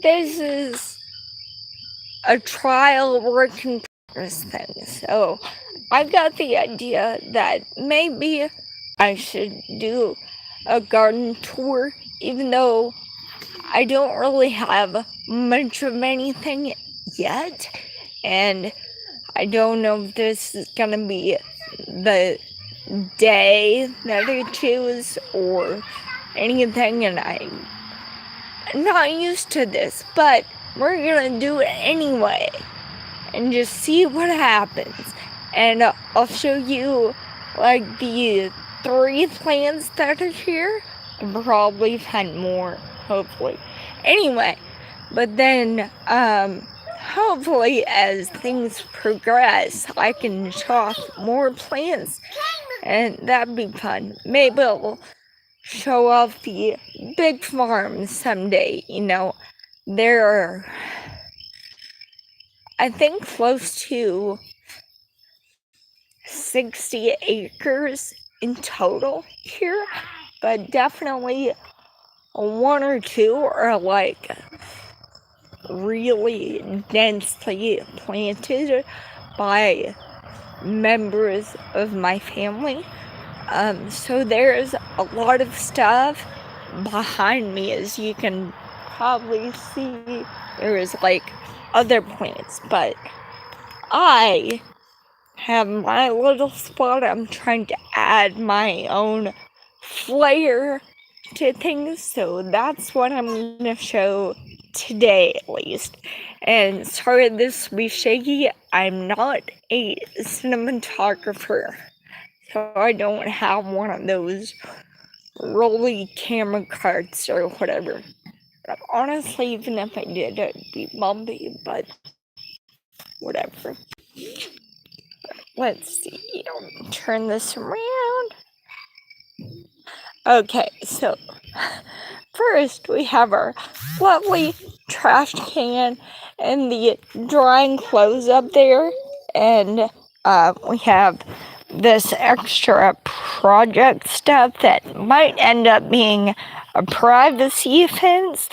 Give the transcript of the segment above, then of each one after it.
this is a trial work in progress thing. So I got the idea that maybe I should do a garden tour, even though I don't really have much of anything yet. And I don't know if this is gonna be the day that I choose or anything, and I'm not used to this, but we're gonna do it anyway and just see what happens. And I'll show you like the 3 plants that are here. I'll probably find more, hopefully. Anyway, but then hopefully as things progress, I can show more plants, and that'd be fun. Maybe I'll show off the big farm someday. There are, I think, close to 60 acres in total here, but definitely 1 or 2 are like really densely planted by members of my family. So there's a lot of stuff behind me, as you can probably see. There is like other plants, but I have my little spot. I'm trying to add my own flair to things, so that's what I'm gonna show today at least. And sorry this will be shaky, I'm not a cinematographer, so I don't have one of those rolly camera carts or whatever. But honestly, even if I did, it'd be bumpy, but whatever. Let's see, I'll turn this around. Okay, so first we have our lovely trash can and the drying clothes up there, and we have this extra project stuff that might end up being a privacy fence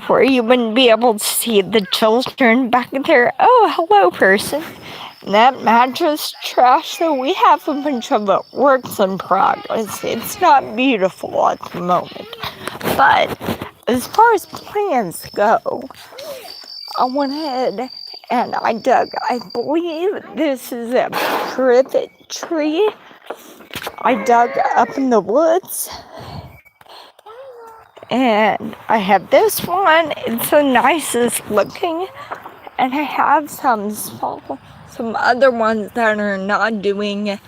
where you wouldn't be able to see the children back there. Oh, hello, person. That matches trash, so we have a bunch of works in progress. It's not beautiful at the moment, but as far as plans go, I went ahead and I dug. I believe this is a privet tree. I dug up in the woods, and I have this one. It's the nicest looking, and I have some other ones that are not doing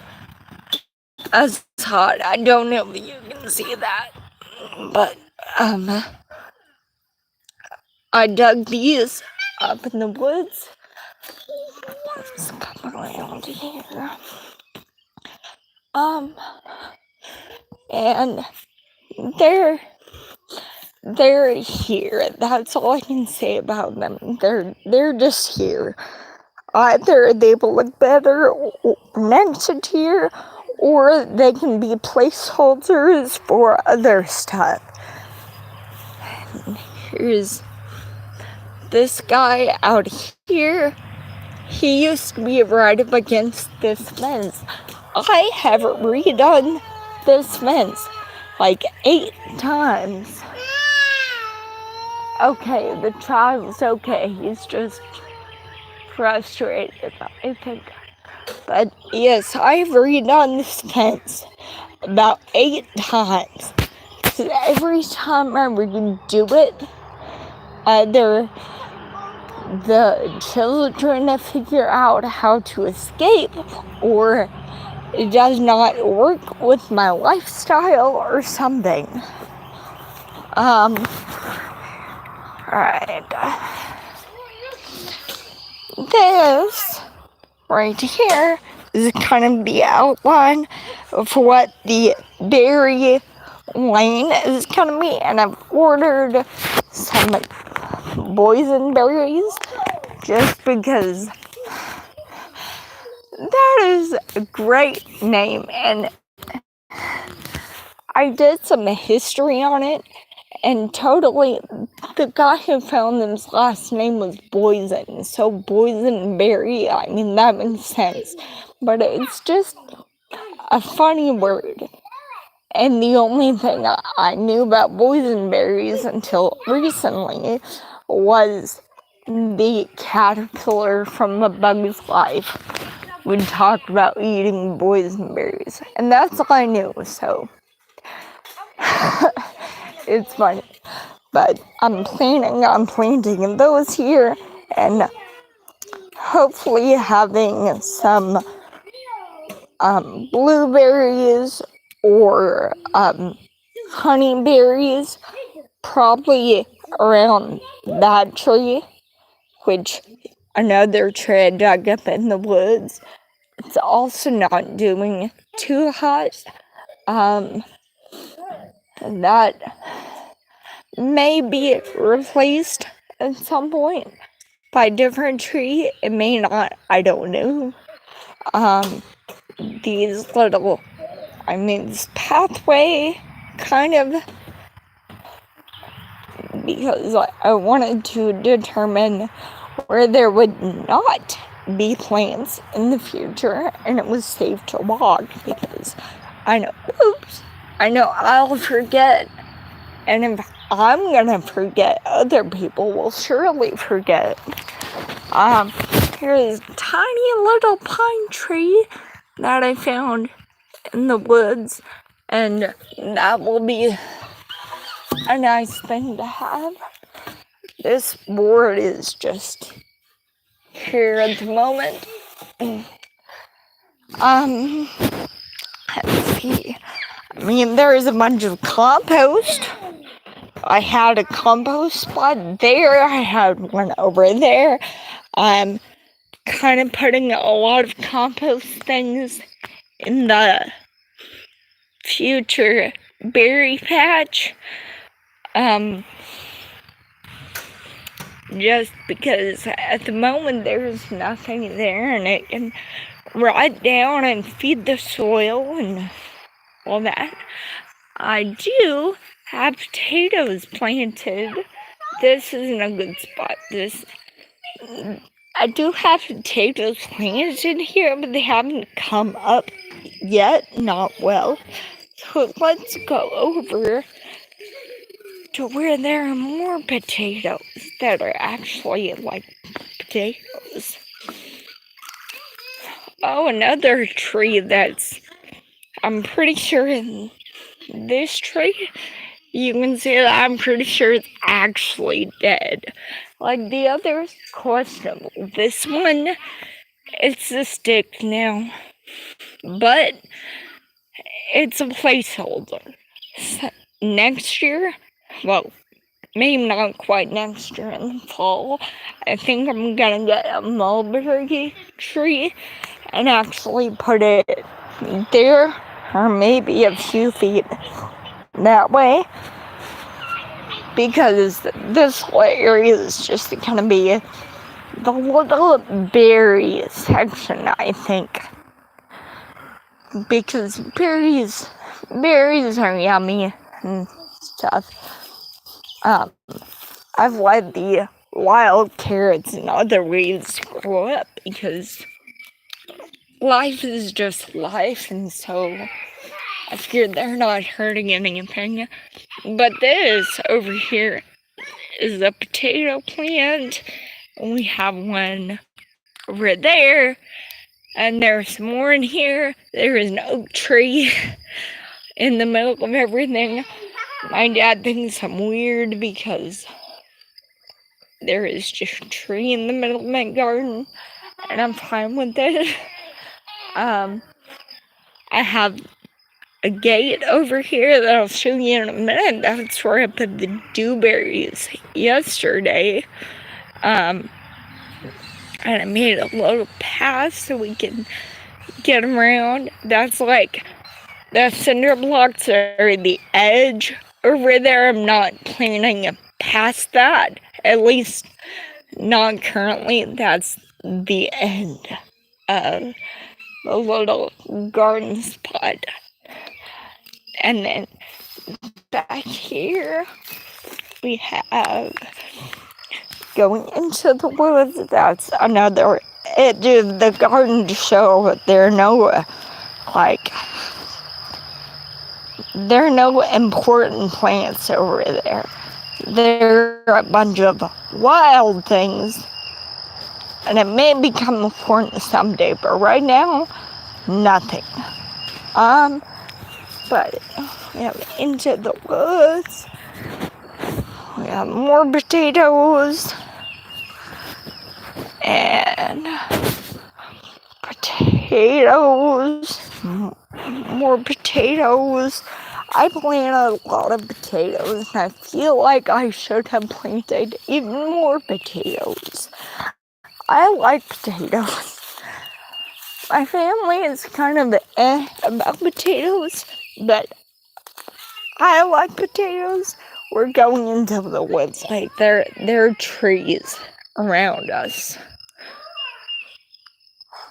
as hot. I don't know if you can see that, but I dug these up in the woods. Let's come around here. And they're here. That's all I can say about them. They're just here. Either they will look better next year, or they can be placeholders for other stuff. And here's this guy out here. He used to be right up against this fence. I have redone this fence like 8 times. Okay, the child's okay. He's just frustrated, I think. But yes, I've redone this fence about 8 times. So every time I redo it, either the children figure out how to escape, or it does not work with my lifestyle or something. Alright. This right here is kind of the outline of what the berry lane is gonna be, and I've ordered some boysenberries just because that is a great name, and I did some history on it, and totally the guy who found them's last name was Boysen, so boysenberry, I mean, that makes sense. But it's just a funny word. And the only thing I knew about boysenberries until recently was the caterpillar from A Bug's Life would talk about eating boysenberries. And that's all I knew, so it's funny. But I'm planning on planting those here and hopefully having some blueberries or honeyberries probably around that tree, which another tree I dug up in the woods. It's also not doing too hot. That may be replaced at some point by a different tree. It may not, I don't know. These little, this pathway kind of, because I wanted to determine where there would not be plants in the future and it was safe to walk, because I know I'll forget, and if I'm gonna forget, other people will surely forget. Here's a tiny little pine tree that I found in the woods, and that will be a nice thing to have. This board is just here at the moment. Let's see. There is a bunch of compost. I had a compost spot there. I had one over there. I'm kind of putting a lot of compost things in the future berry patch. Just because at the moment there's nothing there and it can rot down and feed the soil and all that. I do have potatoes planted. This isn't a good spot. I do have potatoes planted here, but they haven't come up yet, not well. So let's go over to where there are more potatoes that are actually like potatoes. Oh, another tree I'm pretty sure in this tree, you can see that I'm pretty sure it's actually dead. Like the others, questionable. This one, it's a stick now, but it's a placeholder. So next year, well, maybe not quite next year in the fall, I think I'm gonna get a mulberry tree and actually put it there, or maybe a few feet that way, because this whole area is just gonna be the little berry section, I think, because berries are yummy and stuff. I've let the wild carrots and other weeds grow up because life is just life, and so I figured they're not hurting anything. But this over here is a potato plant, and we have one over there, and there's more in here. There is an oak tree in the middle of everything. My dad thinks I'm weird because there is just a tree in the middle of my garden, and I'm fine with it. I have a gate over here that I'll show you in a minute. That's where I put the dewberries yesterday. And I made a little path so we can get them around. That's like the cinder blocks are the edge over there. I'm not planning past that, at least not currently. That's the end of the little garden spot. And then back here we have going into the woods. That's another edge of the garden to show there are no important plants over there. There are a bunch of wild things, and it may become important someday, but right now, nothing. But we have into the woods. We have more potatoes and more potatoes. I planted a lot of potatoes, and I feel like I should have planted even more potatoes. I like potatoes. My family is kind of about potatoes, but I like potatoes. We're going into the woods. Like, there are trees around us.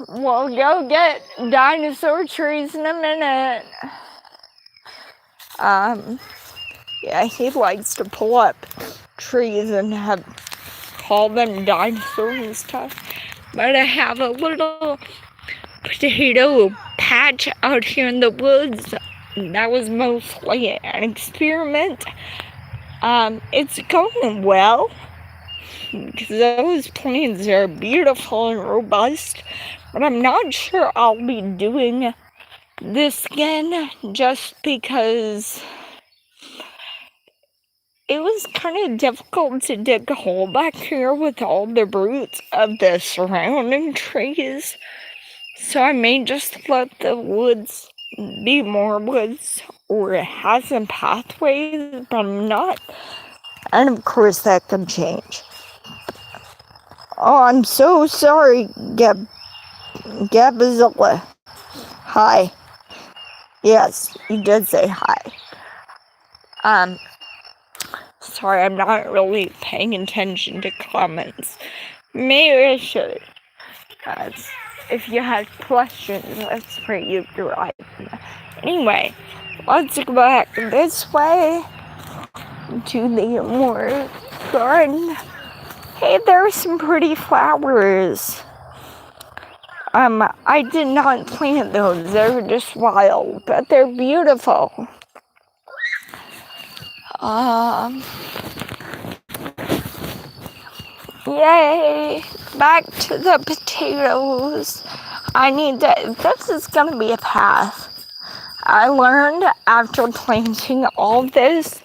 We'll go get dinosaur trees in a minute. Yeah, he likes to pull up trees and call them dinosaurs and stuff. But I have a little potato patch out here in the woods. That was mostly an experiment. It's going well, because those plants are beautiful and robust, but I'm not sure I'll be doing this again, just because it was kind of difficult to dig a hole back here with all the roots of the surrounding trees. So I may just let the woods be more woods, or have some pathways, but I'm not. And of course that could change. Oh, I'm so sorry, Gabazilla. Hi. Yes, you did say hi. Sorry, I'm not really paying attention to comments. Maybe I should. If you had questions, that's where you drive. Anyway, let's go back this way to the more garden. Hey, there are some pretty flowers. I did not plant those. They're just wild, but they're beautiful. Yay! Back to the potatoes. This is gonna be a path. I learned after planting all this,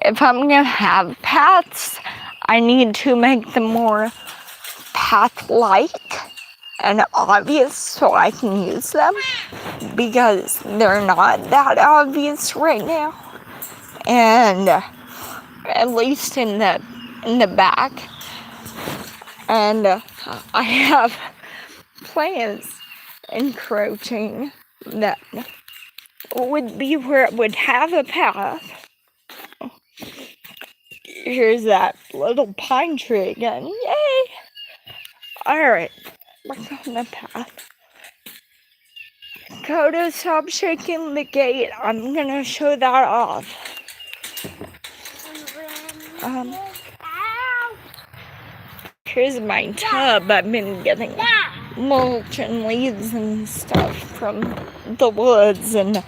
if I'm gonna have paths, I need to make them more path-like and obvious so I can use them, because they're not that obvious right now. And at least in the back. And I have plants encroaching that would be where it would have a path. Here's that little pine tree again. Yay! Alright, we're on the path. Coda, stop shaking the gate. I'm gonna show that off. Here's my tub. I've been getting mulch and leaves and stuff from the woods and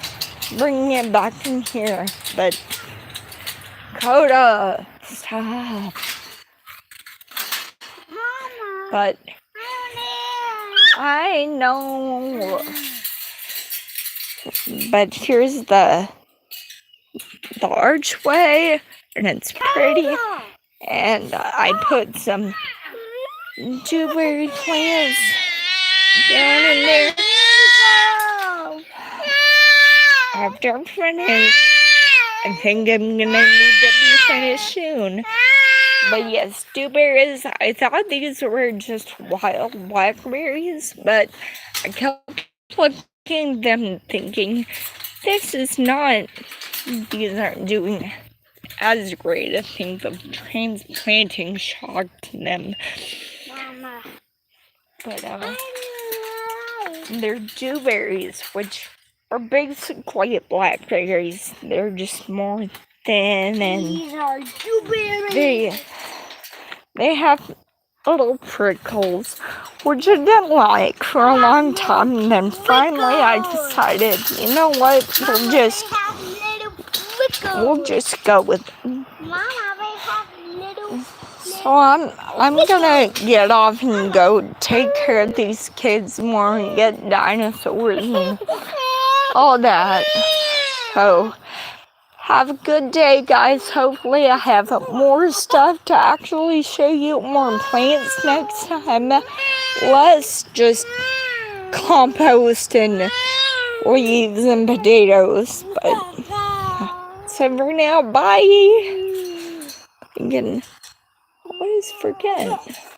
bringing it back in here. But Coda, stop. But I know. But here's the archway, and it's pretty. And I put some dewberry plants down in there. After I'm finished, I think I'm gonna need to be finished soon. But yes, dewberries, I thought these were just wild blackberries, but I kept looking at them thinking, these aren't doing as great. I think the transplanting shocked them. Mama. But they're dewberries, which are basically blackberries. They're just more thin, and These are blueberries. they have little prickles, which I didn't like for a long time, and then finally I decided, you know what, Mama, they have little prickles. we'll just go with them. Mama, they have little. So I'm gonna get off and go take care of these kids more and get dinosaurs and all that. So have a good day, guys. Hopefully I have more stuff to actually show you, more plants next time. Less just compost and leaves and potatoes. But so for now, bye. Again, always forget.